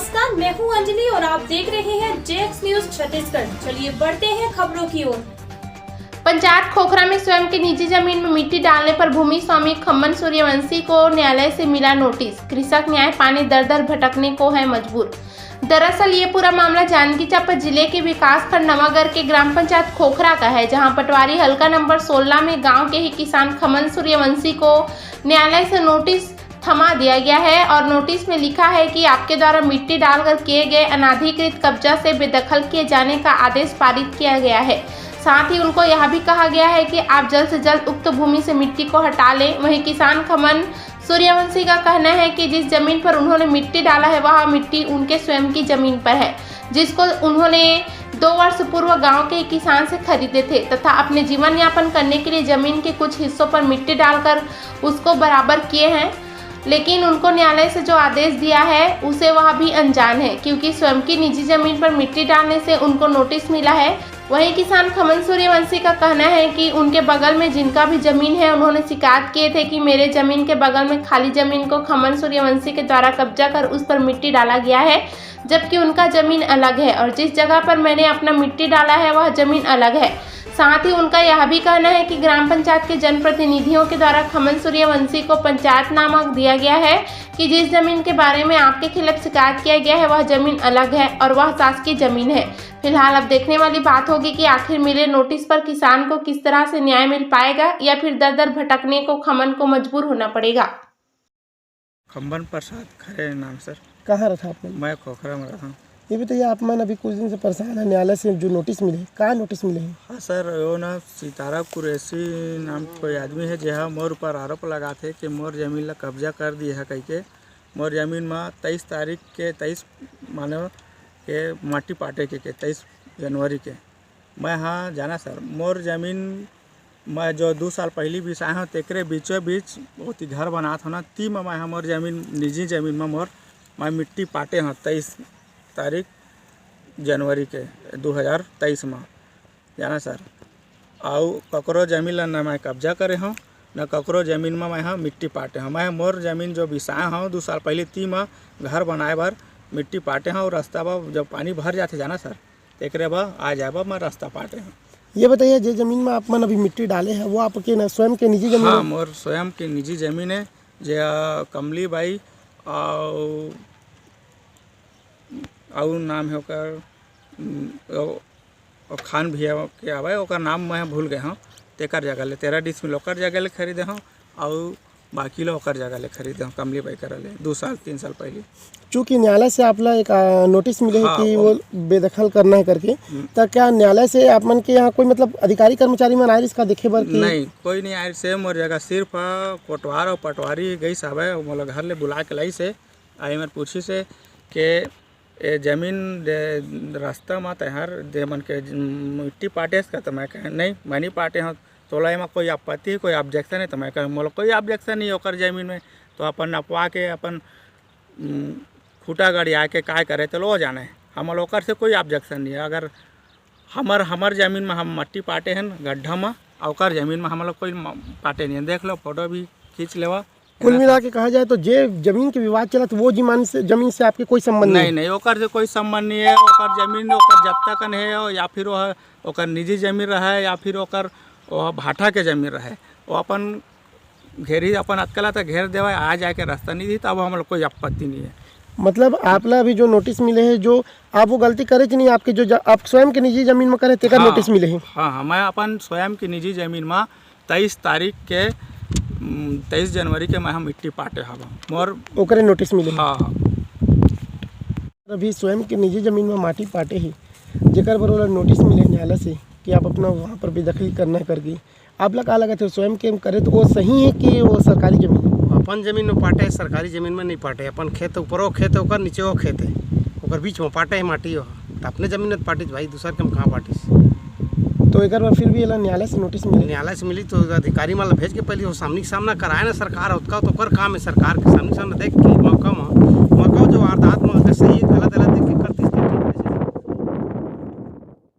नमस्कार, मैं हूं अंजलि और आप देख रहे हैं जेएक्स न्यूज छत्तीसगढ़। चलिए बढ़ते हैं खबरों की ओर। पंचायत खोखरा में स्वयं की निजी जमीन में मिट्टी डालने पर भूमि स्वामी खम्मन सूर्यवंशी को न्यायालय से मिला नोटिस। कृषक न्याय पाने दर दर भटकने को है मजबूर। दरअसल ये पूरा मामला जांजगीर चांपा जिले के विकासखंड नवागढ़ के ग्राम पंचायत खोखरा का है, जहां पटवारी हल्का नंबर 16 में गांव के ही किसान खम्मन सूर्यवंशी को न्यायालय से नोटिस थमा दिया गया है और नोटिस में लिखा है कि आपके द्वारा मिट्टी डालकर किए गए अनाधिकृत कब्जा से बेदखल किए जाने का आदेश पारित किया गया है। साथ ही उनको यह भी कहा गया है कि आप जल्द से जल्द उक्त भूमि से मिट्टी को हटा लें। वहीं किसान खम्मन सूर्यवंशी का कहना है कि जिस जमीन पर उन्होंने मिट्टी डाला है वह मिट्टी उनके स्वयं की जमीन पर है, जिसको उन्होंने 2 वर्ष पूर्व गांव के किसान से खरीदे थे तथा अपने जीवन यापन करने के लिए जमीन के कुछ हिस्सों पर मिट्टी डालकर उसको बराबर किए हैं। लेकिन उनको न्यायालय से जो आदेश दिया है उसे वह भी अनजान है, क्योंकि स्वयं की निजी जमीन पर मिट्टी डालने से उनको नोटिस मिला है। वहीं किसान खम्मन सूर्यवंशी का कहना है कि उनके बगल में जिनका भी जमीन है उन्होंने शिकायत किए थे कि मेरे जमीन के बगल में खाली जमीन को खम्मन सूर्यवंशी के द्वारा कब्जा कर उस पर मिट्टी डाला गया है, जबकि उनका जमीन अलग है और जिस जगह पर मैंने अपना मिट्टी डाला है वह जमीन अलग है। साथ ही उनका यह भी कहना है कि ग्राम पंचायत के जनप्रतिनिधियों के द्वारा खम्मन सूर्यवंशी को पंचायतनामा दिया गया है कि जिस जमीन के बारे में आपके खिलाफ शिकायत किया गया है वह जमीन अलग है और वह शासकीय जमीन है। फिलहाल अब देखने वाली बात होगी कि आखिर मिले नोटिस पर किसान को किस तरह से न्याय मिल पाएगा या फिर दर दर भटकने को खम्मन को मजबूर होना पड़ेगा। खम्मन प्रसाद खरे नाम सर। कहाँ रहा आपने? मैं खोखरा में रहा हूँ। ये बताइए, आप मन अभी कुछ दिन से परेशान है, न्यायालय से जो नोटिस मिले, कहाँ नोटिस मिले हैं? हाँ सर, वो ना सितारा कुरैशी नाम कोई आदमी है जहाँ मोर ऊपर आरोप लगा थे कि मोर जमीन ला कब्जा कर दिया है कह के। मोर जमीन में 23 तारीख के 23 मानो के माटी पाटे के 23 जनवरी के मैं हाँ जाना सर। मोर जमीन मैं जो 2 साल पहले भी आया हूँ तेकरे बीचों बीच बहुत ही घर बना था ना, ती में मैं मोर जमीन निजी जमीन में मैं मिट्टी पाटे हाँ 23 तारीख जनवरी के 2023 में जाना सर। आउ ककरो जमीन ला न मैं कब्जा करे हूँ न ककरो जमीन में मैं मिट्टी पाटे हूँ। मैं मोर जमीन जो बिसाए हूँ 2 साल पहले ती में घर बनाए बार मिट्टी पाटे हूँ और रास्ता पर जब पानी भर जाते जाना सर तेकरे बा आ जाए मैं रास्ता पाटे हूँ। ये बताइए, जो जमीन में आप मन अभी मिट्टी डाले हैं वो आपके न स्वयं के निजी जमीन? हाँ, मोर स्वयं की निजी जमीन है जो कमली बाई और नाम है ओकर खान भैया के आवे ओकर नाम मैं भूल गए हूँ। तेकर जगह ले 13 डिसमिल ओकर जगह ले खरीदे हूँ और बाकी लोग ओकर जगह ले खरीदे हूँ कमली बाई कर ले 2 साल 3 साल पहले। चूँकि न्यायालय से आप एक नोटिस मिले है कि वो बेदखल करना है करके, तो क्या न्यायालय से आप मन के यहाँ कोई मतलब अधिकारी कर्मचारी मन आए इसका देखे बर? नहीं, कोई नहीं आए से। मोर जगह सिर्फ कोटवार और पटवारी गई साहब है मोला घर ले बुला के लाई से आई मेरे पूछी से कि ए जमीन रास्ता में तैयार दे मन के मिट्टी पाटे का, तो मैं कह नहीं मैं नहीं पाटे हूँ। तोला में कोई आपत्ति कोई ऑब्जेक्शन है? तो मैं कह मोला कोई ऑब्जेक्शन नहीं ओकर जमीन में, तो अपन नपवा के अपन खूटा गाड़ी आके काय करे तो लो जाने हम ओकर से कोई ऑब्जेक्शन नहीं है। अगर हमर जमीन में हम मट्टी पाटे हैं गड्ढा में ओकर जमीन में हम लोग कोई पाटे नहीं है। देख लो, फोटो भी खींच लेवा। कुल मिला के कहा जाए तो जे जमीन के विवाद चला तो वो जमीन से आपके कोई संबंध नहीं ओकर से कोई संबंध नहीं है। ओकर जमीन ओकर जब तक है या फिर वह ओकर निजी जमीन रहे या फिर ओकर वह भाटा के जमीन रहे वो अपन घेरी अपन अतकला तक घेर देवा आ जाके रास्ता नहीं दी, तब हम लोग कोई आपत्ति नहीं है। मतलब आप ला अभी जो नोटिस मिले हैं, जो आप वो गलती करे कि नहीं, आपके जो आप स्वयं के निजी जमीन में करे तेकर नोटिस मिले हैं? हाँ, मैं अपन स्वयं की निजी जमीन में 23 तारीख के 23 जनवरी के मैं मिट्टी पाटे हवा मोर ओकरे नोटिस मिले। हाँ, अभी स्वयं के निजी जमीन में माटी पाटे ही जेकर बरोबर नोटिस मिले न्यायालय से कि आप अपना वहाँ पर बेदखली करना करके, आप लोग का लगा थे स्वयं के करे तो वो सही है कि वो सरकारी जमीन? अपन जमीन में पाटे है, सरकारी जमीन में नहीं पाटे। अपन खेत ऊपर खेत है ओकर नीचे वो खेत है ओकर बीच में पाटे है माटी हो, तो अपने जमीन में पाटिस भाई, दूसर के हम कहाँ पाटिस। तो एक बार फिर भी न्यायालय से नोटिस मिली? न्यायालय से मिली तो अधिकारी माला भेज के पहले वो सामने सामना कराए ना सरकार उसका तो ओकर काम है सरकार के सामने देख के मौका जो वारदात में सही गलत